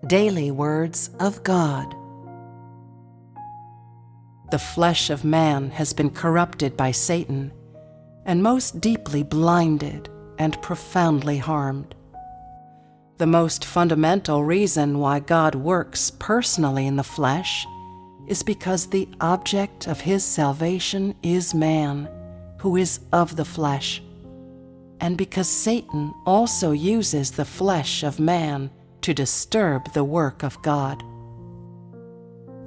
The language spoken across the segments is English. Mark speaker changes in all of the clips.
Speaker 1: Daily Words of God. The flesh of man has been corrupted by Satan, and most deeply blinded and profoundly harmed. The most fundamental reason why God works personally in the flesh is because the object of his salvation is man, who is of the flesh, and because Satan also uses the flesh of man to disturb the work of God.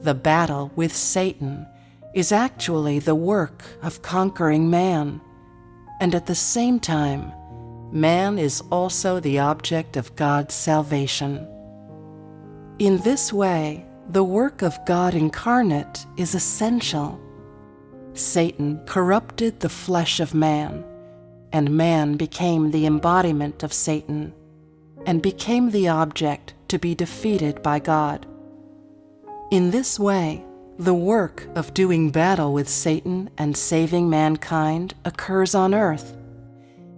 Speaker 1: The battle with Satan is actually the work of conquering man, and at the same time, man is also the object of God's salvation. In this way, the work of God incarnate is essential. Satan corrupted the flesh of man, and man became the embodiment of Satan, and became the object to be defeated by God. In this way, the work of doing battle with Satan and saving mankind occurs on earth,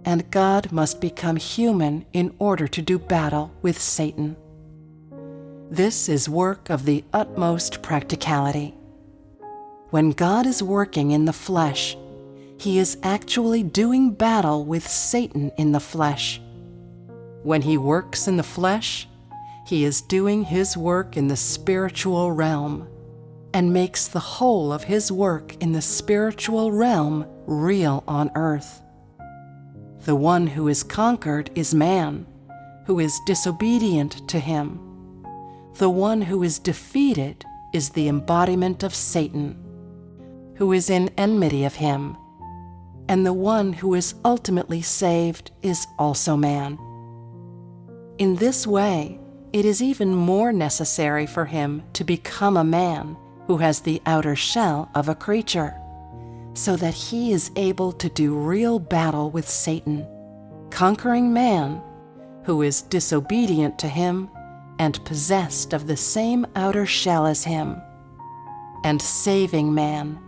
Speaker 1: and God must become human in order to do battle with Satan. This is work of the utmost practicality. When God is working in the flesh, he is actually doing battle with Satan in the flesh. When he works in the flesh, he is doing his work in the spiritual realm, and makes the whole of his work in the spiritual realm real on earth. The one who is conquered is man, who is disobedient to him. The one who is defeated is the embodiment of Satan, who is in enmity of him, and the one who is ultimately saved is also man. In this way, it is even more necessary for him to become a man who has the outer shell of a creature, so that he is able to do real battle with Satan, conquering man, who is disobedient to him and possessed of the same outer shell as him, and saving man,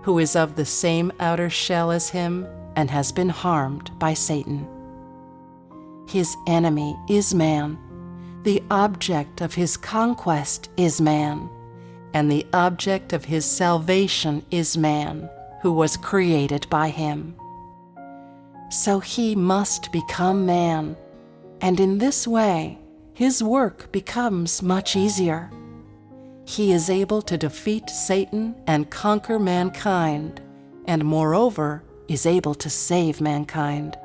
Speaker 1: who is of the same outer shell as him and has been harmed by Satan. His enemy is man, the object of his conquest is man, and the object of his salvation is man, who was created by him. So he must become man, and in this way, his work becomes much easier. He is able to defeat Satan and conquer mankind, and moreover, is able to save mankind.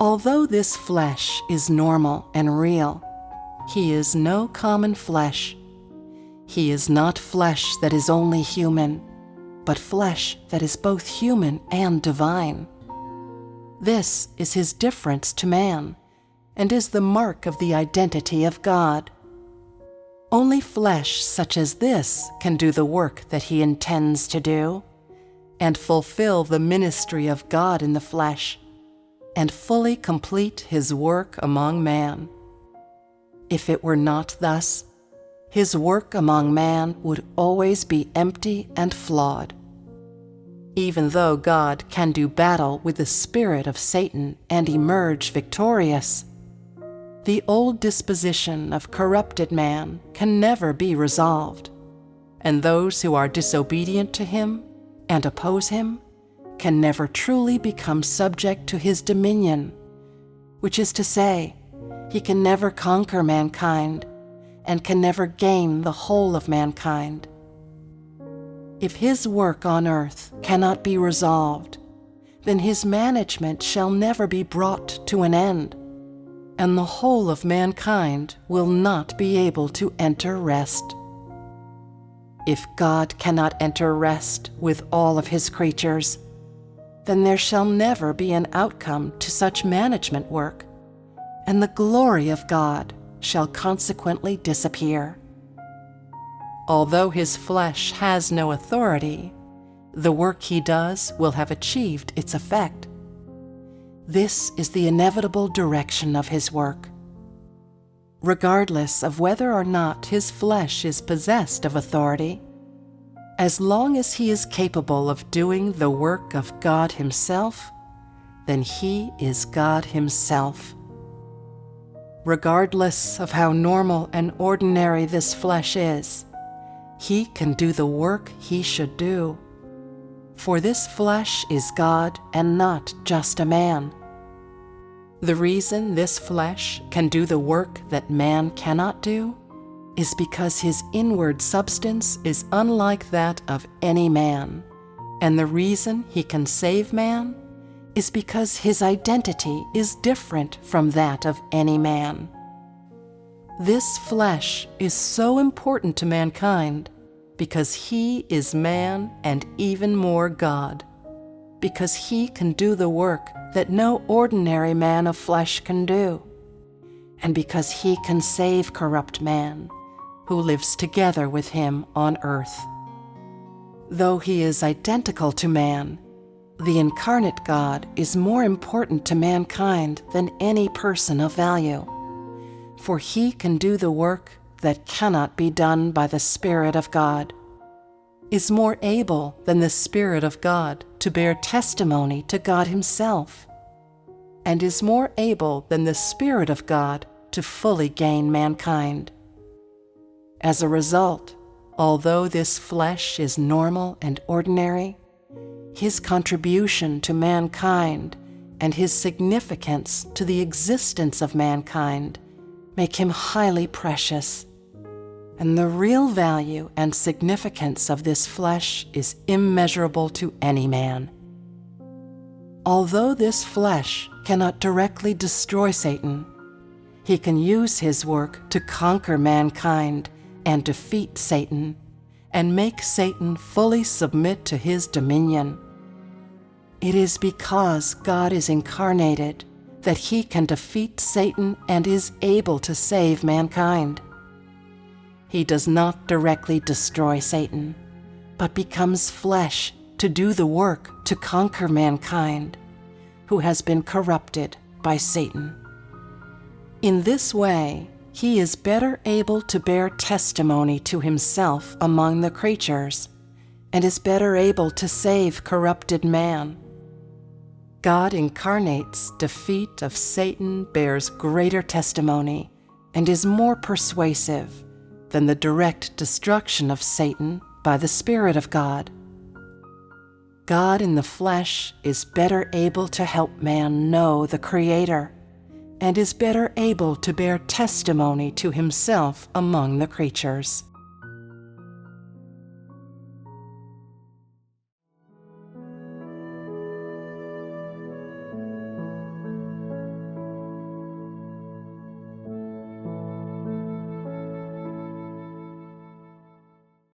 Speaker 1: Although this flesh is normal and real, he is no common flesh. He is not flesh that is only human, but flesh that is both human and divine. This is his difference to man, and is the mark of the identity of God. Only flesh such as this can do the work that he intends to do, and fulfill the ministry of God in the flesh, and fully complete his work among man. If it were not thus, his work among man would always be empty and flawed. Even though God can do battle with the spirit of Satan and emerge victorious, the old disposition of corrupted man can never be resolved, and those who are disobedient to him and oppose him can never truly become subject to his dominion, which is to say, he can never conquer mankind and can never gain the whole of mankind. If his work on earth cannot be resolved, then his management shall never be brought to an end, and the whole of mankind will not be able to enter rest. If God cannot enter rest with all of his creatures, then there shall never be an outcome to such management work, and the glory of God shall consequently disappear. Although his flesh has no authority, the work he does will have achieved its effect. This is the inevitable direction of his work. Regardless of whether or not his flesh is possessed of authority, as long as he is capable of doing the work of God himself, then he is God himself. regardless of how normal and ordinary this flesh is, he can do the work he should do. For this flesh is God and not just a man. The reason this flesh can do the work that man cannot do is because his inward substance is unlike that of any man, and the reason he can save man is because his identity is different from that of any man. This flesh is so important to mankind because he is man and even more God, because he can do the work that no ordinary man of flesh can do, and because he can save corrupt man who lives together with him on earth. Though he is identical to man, the incarnate God is more important to mankind than any person of value, for he can do the work that cannot be done by the Spirit of God, is more able than the Spirit of God to bear testimony to God himself, and is more able than the Spirit of God to fully gain mankind. As a result, although this flesh is normal and ordinary, his contribution to mankind and his significance to the existence of mankind make him highly precious, and the real value and significance of this flesh is immeasurable to any man. Although this flesh cannot directly destroy Satan, he can use his work to conquer mankind and defeat Satan, and make Satan fully submit to his dominion. It is because God is incarnated that he can defeat Satan and is able to save mankind. He does not directly destroy Satan, but becomes flesh to do the work to conquer mankind, who has been corrupted by Satan. In this way, he is better able to bear testimony to himself among the creatures, and is better able to save corrupted man. God incarnate's defeat of Satan bears greater testimony and is more persuasive than the direct destruction of Satan by the Spirit of God. God in the flesh is better able to help man know the Creator, and is better able to bear testimony to himself among the creatures.